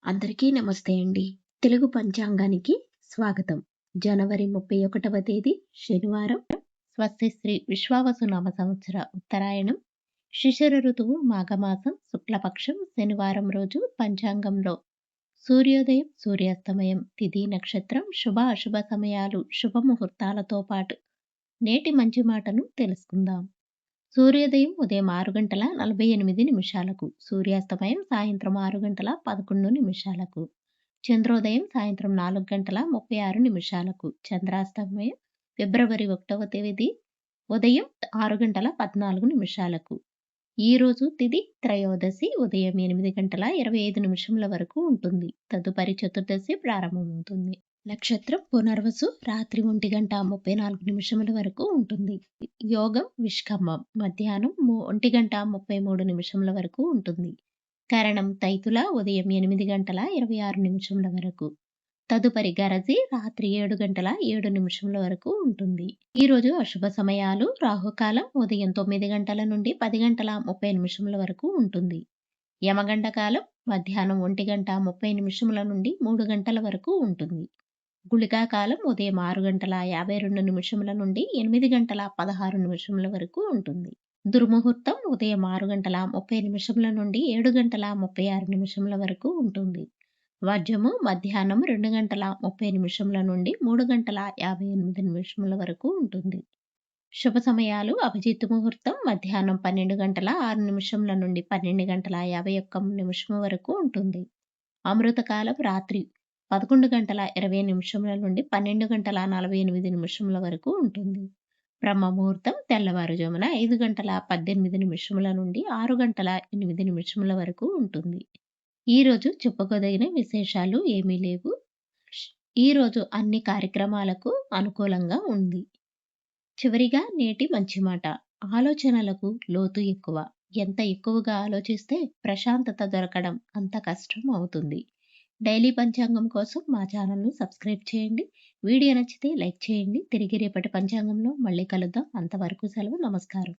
అందరికీ నమస్తే అండి. తెలుగు పంచాంగానికి స్వాగతం. జనవరి 31వ తేదీ శనివారం. స్వస్తి శ్రీ విశ్వావసునామ సంవత్సర ఉత్తరాయణం. శిశిర ఋతువు మాఘమాసం శుక్లపక్షం శనివారం రోజు పంచాంగంలో సూర్యోదయం, సూర్యాస్తమయం, తిథి, నక్షత్రం, శుభ అశుభ సమయాలు, శుభముహూర్తాలతో పాటు నేటి మంచి మాటను తెలుసుకుందాం. సూర్యోదయం ఉదయం 6:48 సూర్యాస్తమయం సాయంత్రం 6:11 చంద్రోదయం సాయంత్రం 4:36 చంద్రాస్తమయం ఫిబ్రవరి 1వ తేదీ ఉదయం 6:14 ఈరోజు తిథి త్రయోదశి ఉదయం 8:25 వరకు ఉంటుంది. తదుపరి చతుర్దశి ప్రారంభమవుతుంది. నక్షత్రం పునర్వసు రాత్రి 1:34 వరకు ఉంటుంది. యోగం విష్కమ్మం మధ్యాహ్నం 1:33 వరకు ఉంటుంది. కరణం తైతుల ఉదయం 8:26 వరకు. తదుపరి గరజి రాత్రి 7:07 వరకు ఉంటుంది. ఈరోజు అశుభ సమయాలు రాహుకాలం ఉదయం 9 గంటల నుండి 10:30 వరకు ఉంటుంది. యమగండ కాలం మధ్యాహ్నం 1:30 నుండి 3 గంటల వరకు ఉంటుంది. గుళికా కాలం ఉదయం 6:52 నుండి 8:16 వరకు ఉంటుంది. దుర్ముహూర్తం ఉదయం 6:30 నుండి 7:36 వరకు ఉంటుంది. వర్జము మధ్యాహ్నం 2:30 నుండి 3:58 వరకు ఉంటుంది. శుభ సమయాలు అభిజిత్ ముహూర్తం మధ్యాహ్నం 12:06 నుండి 12:51 వరకు ఉంటుంది. అమృతకాలం రాత్రి 11:20 నుండి 12:48 వరకు ఉంటుంది. బ్రహ్మ ముహూర్తం తెల్లవారుజామున 5:18 నుండి 6:08 వరకు ఉంటుంది. ఈరోజు చెప్పుకోదగిన విశేషాలు ఏమీ లేవు. ఈరోజు అన్ని కార్యక్రమాలకు అనుకూలంగా ఉంది. చివరిగా నేటి మంచి మాట. ఆలోచనలకు లోతు ఎక్కువ. ఎంత ఎక్కువగా ఆలోచిస్తే ప్రశాంతత దొరకడం అంత కష్టం అవుతుంది. డైలీ పంచాంగం కోసం మా ఛానల్ను సబ్స్క్రైబ్ చేయండి. వీడియో నచ్చితే లైక్ చేయండి. తిరిగి రేపటి పంచాంగంలో మళ్ళీ కలుద్దాం. అంతవరకు సెలవు. నమస్కారం.